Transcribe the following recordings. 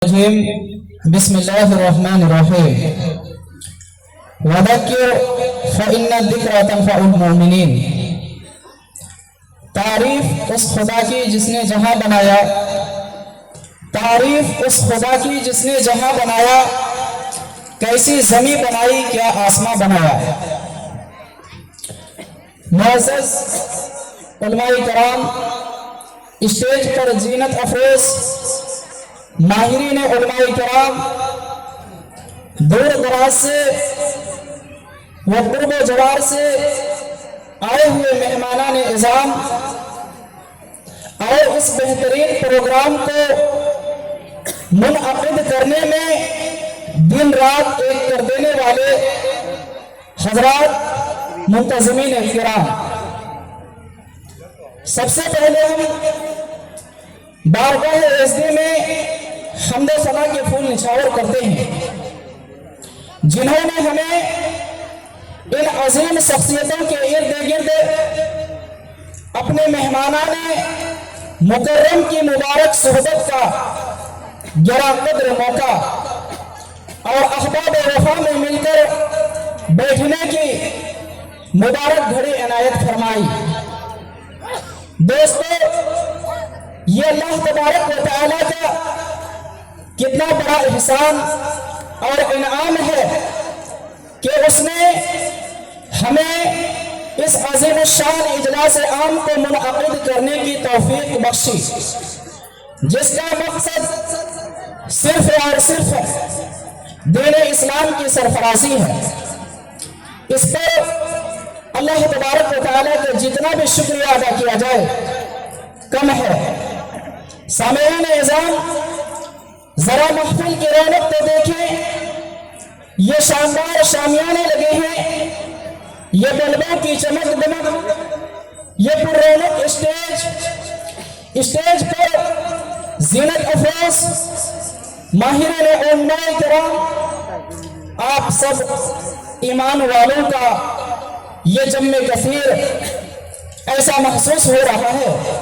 بسم اللہ الرحمن الرحیم وذکر فإن الذکر تنفع المؤمنین۔ تعریف اس خدا کی جس نے جہاں بنایا، تعریف اس خدا کی جس نے جہاں بنایا، کیسی زمین بنائی کیا آسمان بنایا۔ معزز علماء کرام، اسٹیج پر زینت افروز ماہرین علماء کرام، دور دراز سے و قرب و جوار سے آئے ہوئے مہمانان اعظام اور اس بہترین پروگرام کو منعقد کرنے میں دن رات ایک کر دینے والے حضرات منتظمین کرام، سب سے پہلے ہم بارگاہ عزت میں حمد و ثنا کے پھول نچھاور کرتے ہیں، جنہوں نے ہمیں ان عظیم شخصیتوں کے ارد گرد اپنے مہمانان مکرم کی مبارک صحبت کا گراں قدر موقع اور احباب وفا میں مل کر بیٹھنے کی مبارک گھڑی عنایت فرمائی۔ دوستو، یہ اللہ تبارک و تعالیٰ کا کتنا بڑا احسان اور انعام ہے کہ اس نے ہمیں اس عظیم الشان اجلاس عام کو منعقد کرنے کی توفیق بخشی، جس کا مقصد صرف اور صرف دین اسلام کی سرفرازی ہے۔ اس پر اللہ تبارک و تعالیٰ کا جتنا بھی شکریہ ادا کیا جائے کم ہے۔ سامعین اعظام، ذرا محفل کی رونق تو دیکھیں، یہ شاندار شامیانے لگے ہیں، یہ بلبوں کی چمک دمک، یہ پر رونق اسٹیج پر زینت افروز ماہرین علماء کرام، آپ سب ایمان والوں کا یہ جمع کثیر ایسا محسوس ہو رہا ہے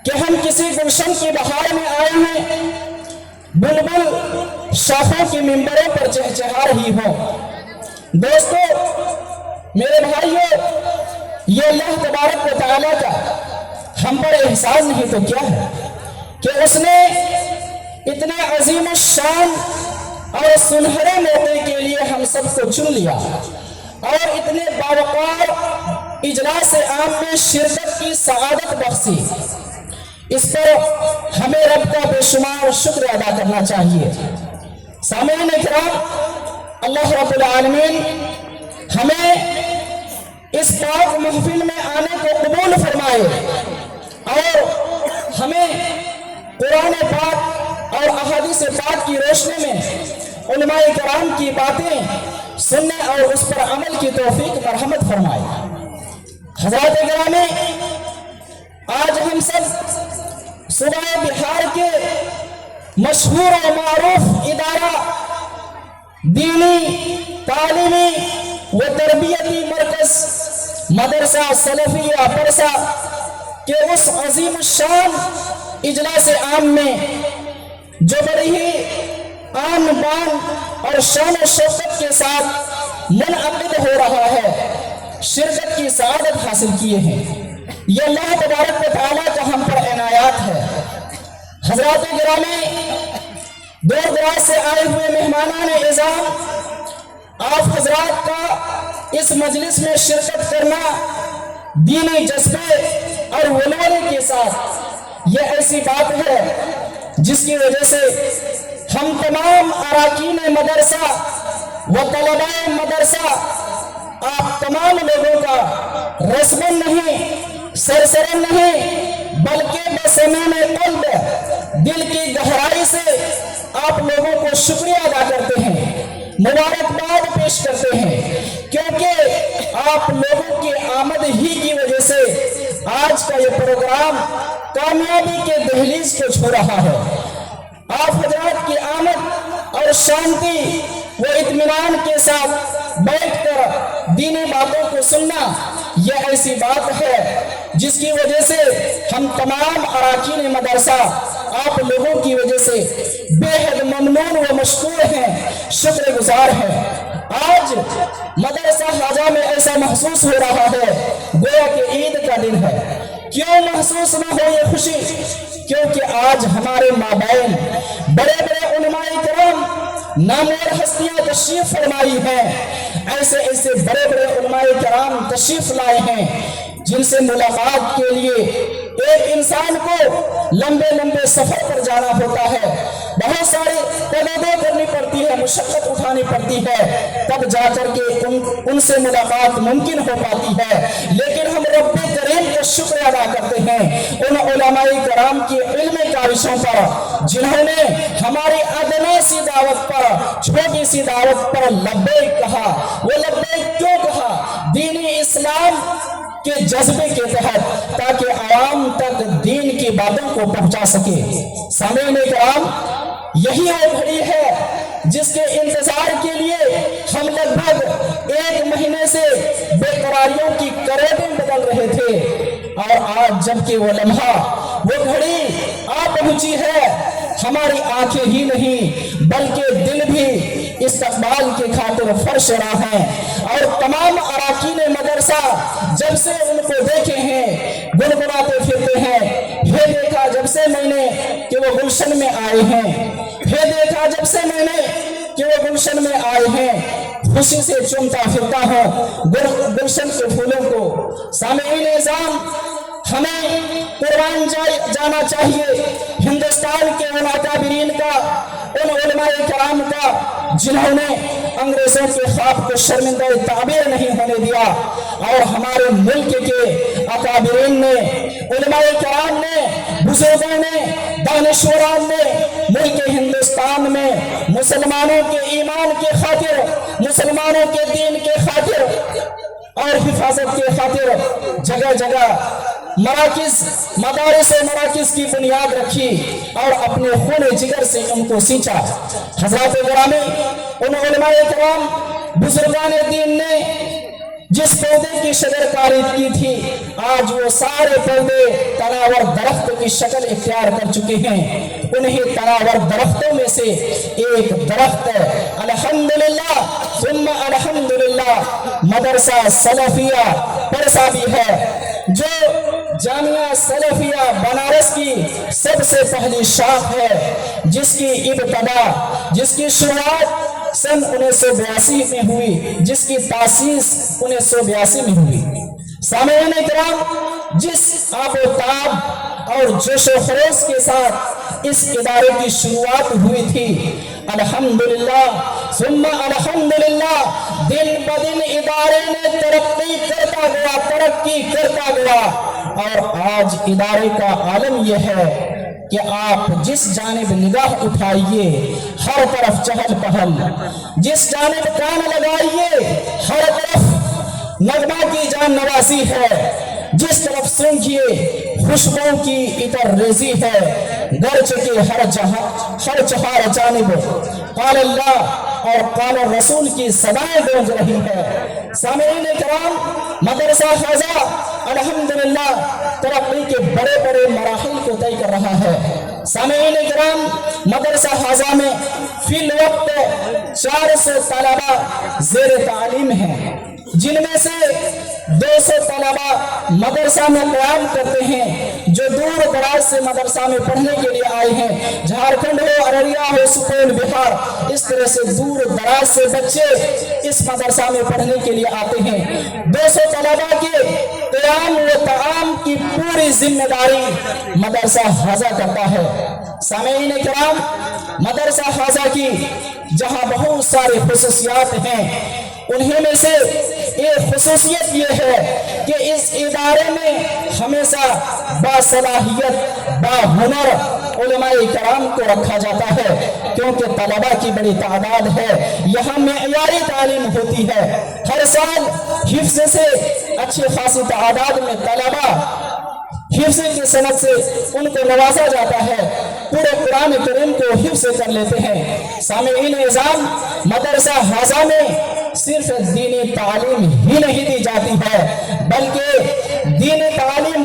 کہ ہم کسی گلشن کی بہار میں آئے ہیں، بلبل شاخوں کی منبروں پر چہچہا رہی ہوں۔ دوستو، میرے بھائیو، یہ اللہ تبارک و تعالیٰ کا ہم پر احسان نہیں تو کیا ہے کہ اس نے اتنے عظیم الشان اور سنہرے موقع کے لیے ہم سب کو چن لیا اور اتنے باوقار اجلاس عام میں شرکت کی سعادت بخشی۔ اس پر ہمیں رب کا بے شمار شکر ادا کرنا چاہیے۔ سامعین کرام، اللہ رب العالمین ہمیں اس پاک محفل میں آنے کو قبول فرمائے اور ہمیں قرآن پاک اور احادیث پاک کی روشنی میں علماء کرام کی باتیں سننے اور اس پر عمل کی توفیق مرحمت فرمائے۔ حضرات گرامی، آج ہم سب صوبہ بہار کے مشہور و معروف ادارہ دینی، تعلیمی و تربیتی مرکز مدرسہ سلفیہ پرسا کے اس عظیم الشان اجلاس عام میں جو بڑی ہی آن بان اور شان و شوقت کے ساتھ منعقد ہو رہا ہے، شرکت کی سعادت حاصل کیے ہیں، یہ اللہ تبارک و تعالیٰ کا ہم پر عنایات ہے۔ حضرات گرامی، دور دراز سے آئے ہوئے مہمانان اعظام، آپ حضرات کا اس مجلس میں شرکت کرنا دینی جذبے اور ولولے کے ساتھ یہ ایسی بات ہے جس کی وجہ سے ہم تمام اراکین مدرسہ و طلباء مدرسہ آپ تمام لوگوں کا رسم نہیں، سرسرم نہیں، بلکہ بصمیم قلب، دل کی گہرائی سے آپ لوگوں کو شکریہ ادا کرتے ہیں، مبارکباد پیش کرتے ہیں، کیونکہ آپ لوگوں کی آمد ہی کی وجہ سے آج کا یہ پروگرام کامیابی کے دہلیز کو چھو رہا ہے۔ آپ حضرات کی آمد اور شانتی و اطمینان کے ساتھ بیٹھ کر دینی باتوں کو سننا، یہ ایسی بات ہے جس کی وجہ سے ہم تمام اراکین مدرسہ آپ لوگوں کی وجہ سے بے حد ممنون و مشکور ہیں، شکر گزار ہیں۔ آج مدرسہ خواجہ میں ایسا محسوس ہو رہا ہے گویا کہ عید کا دن ہے۔ کیوں محسوس نہ ہو یہ خوشی؟ کیونکہ آج ہمارے مابین بڑے بڑے علماء کرام، نامور ہستیاں تشریف فرمائی ہیں، ایسے ایسے بڑے بڑے علماء کرام تشریف لائے ہیں جن سے ملاقات کے لیے ایک انسان کو لمبے لمبے سفر پر جانا ہوتا ہے، بہت ساری تدابیر کرنی پڑتی ہے، مشقت اٹھانی پڑتی ہے، تب جا کر کے ان سے ملاقات ممکن ہو پاتی ہے۔ لیکن ہم رب کریم کا شکر ادا کرتے ہیں ان علماء کرام کی علم کاوشوں پر جنہوں نے ہماری ادنا سی دعوت پر، چھوٹی سی دعوت پر لبیک کہا۔ وہ لبیک کیوں کہا؟ دینی اسلام کے جذبے کے تحت، تاکہ عوام تک دین کی باتوں کو پہنچا سکے۔ سامعین کرام، یہی وہ گھڑی ہے جس کے انتظار کے لیے ہم لگ بھگ ایک مہینے سے بے قراریوں کی کریٹیں بدل رہے تھے، اور آج جبکہ وہ لمحہ، وہ گھڑی آ پہنچی ہے، ہماری آنکھیں ہی نہیں بلکہ دل بھی استقبال کی خاطر فرش راہ ہیں، اور تمام اراکین مدرسہ جب سے ان کو دیکھے ہیں گنگناتے پھرتے ہیں۔ یہ دیکھا جب سے میں نے کہ وہ گلشن میں آئے ہیں، یہ دیکھا جب سے میں نے کہ وہ گلشن میں آئے ہیں، خوشی سے چومتا پھرتا ہوں گلشن کے پھولوں کو۔ سامعین اعظام، ہمیں قربان جانا چاہیے ہندوستان کے ان اکابرین کا، ان علماء کرام کا جنہوں نے انگریزوں کے خواب کو شرمندہ تعبیر نہیں ہونے دیا، اور ہمارے ملک کے اکابرین نے، علماء کرام نے، بزرگوں نے، دانشوران نے ملک ہندوستان میں مسلمانوں کے ایمان کے خاطر، مسلمانوں کے دین کے خاطر اور حفاظت کے خاطر جگہ جگہ مراکز، مدارس و مراکز کی بنیاد رکھی اور اپنے خون جگر سے ان کو سینچا۔ حضرات گرامی، ان علماء کرام، بزرگان دین نے جس پودے کی شجر کاری کی تھی، آج وہ سارے پودے تناور درخت کی شکل اختیار کر چکے ہیں۔ انہیں تناور درختوں میں سے ایک درخت الحمدللہ ثم الحمدللہ مدرسہ سلفیہ پرسا بھی ہے، جو جامعہ سلفیہ بنارس کی سب سے پہلی شاخ ہے، جس کی ابتدا، جس کی شروعات سن 1982 میں ہوئی، جس کی تاسیس 1982 میں ہوئی۔ سامعین کرام، جس آب و تاب اور جوش و خروش کے ساتھ اس ادارے کی شروعات ہوئی تھی، الحمدللہ ثم الحمدللہ دن بدن ادارے نے ترقی کرتا گیا، اور آج ادارے کا عالم یہ ہے کہ آپ جس جانب نگاہ اٹھائیے ہر طرف چہل پہل، جس جانب کان لگائیے ہر طرف نغمہ کی جان نوازی ہے، جس طرف سونگھیے خوشبو کی عطر ریزی ہے، گرچہ کہ ہر چہار جانب قال اللہ اور قال الرسول کی صدائیں گونج رہی ہے۔ سامعین کرام، مدرسہ خواجہ الحمدللہ ترقی کے بڑے بڑے مراحل کو طے کر رہا ہے۔ سامعین کرام، مدرسہ خواجہ میں فی الوقت 400 طلبہ زیر تعلیم ہیں، جن میں سے 200 طلبہ مدرسہ میں قیام کرتے ہیں، جو دور دراز سے مدرسہ میں پڑھنے کے لیے آئے ہیں۔ جھارکھنڈ ہو، ارریہ ہو، سپول، بہار، اس طرح سے دور دراز سے بچے اس مدرسہ میں پڑھنے کے لیے آتے ہیں۔ 200 طلبہ کے قیام و تعام کی پوری ذمہ داری مدرسہ خواجہ کرتا ہے۔ سامعین کرام، مدرسہ خواجہ کی جہاں بہت سارے خصوصیات ہیں، انہیں میں سے ایک خصوصیت یہ ہے کہ اس ادارے میں ہمیشہ باصلاحیت، باہنر علماء کرام کو رکھا جاتا ہے، کیونکہ طلبہ کی بڑی تعداد ہے۔ یہاں معیاری تعلیم ہوتی ہے، ہر سال حفظ سے اچھی خاصی تعداد میں طلبہ حفظ کی صنعت سے ان کو نوازا جاتا ہے، پورے قرآن کریم کو حفظ کر لیتے ہیں۔ سامعین اعظام، مدرسہ خواجہ میں صرف دینی تعلیم ہی نہیں دی جاتی ہے، بلکہ دینی تعلیم